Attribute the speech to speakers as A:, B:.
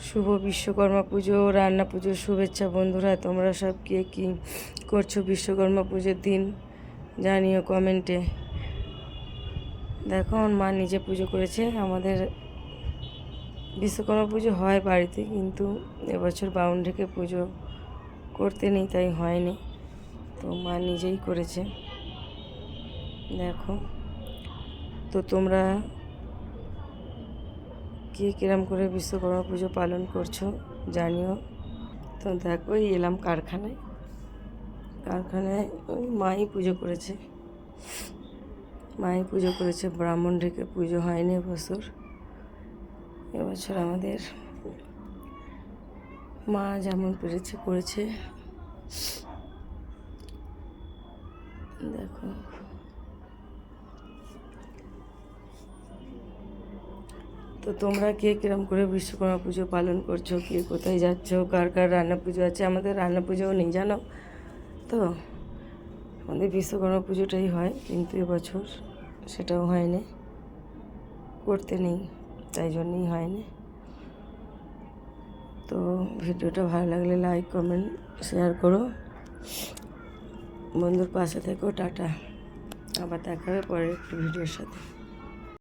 A: শুভ বিশ্বকর্মা পুজো রান্না পুজোর শুভেচ্ছা বন্ধুরা। তোমরা সব কে কী করছো বিশ্বকর্মা পুজোর দিন জানিও কমেন্টে। দেখো আমার মা নিজে পুজো করেছে। আমাদের বিশ্বকর্মা পুজো হয় বাড়িতে, কিন্তু এবছর বাউন্ডারিকে পুজো করতে নেই, তাই হয়নি। তো মা নিজেই করেছে। দেখো তো তোমরা কে কিরম করে বিশ্বকর্মা পুজো পালন করছো জানিও। তো দেখো এলাম কারখানায় ওই মাই পুজো করেছে, ব্রাহ্মণ ডেকে পুজো হয়নি এবছর আমাদের মা যেমন পেরেছে করেছে। দেখো তো তোমরা কে কিরম করে বিশ্বকর্মা পুজো পালন করছো, কে কোথায় যাচ্ছো, কার কার রান্না পুজো আছে। আমাদের রান্না পুজোও নেই জানো তো, আমাদের বিশ্বকর্মা পুজোটাই হয়, কিন্তু এবছর সেটাও হয়নি, করতে নেই, তাই জন্যই হয়নি। তো ভিডিওটা ভালো লাগলে লাইক কমেন্ট শেয়ার করো, বন্ধুর পাশে থেকো। টাটা, আবার দেখা হবে পরের একটি ভিডিওর সাথে।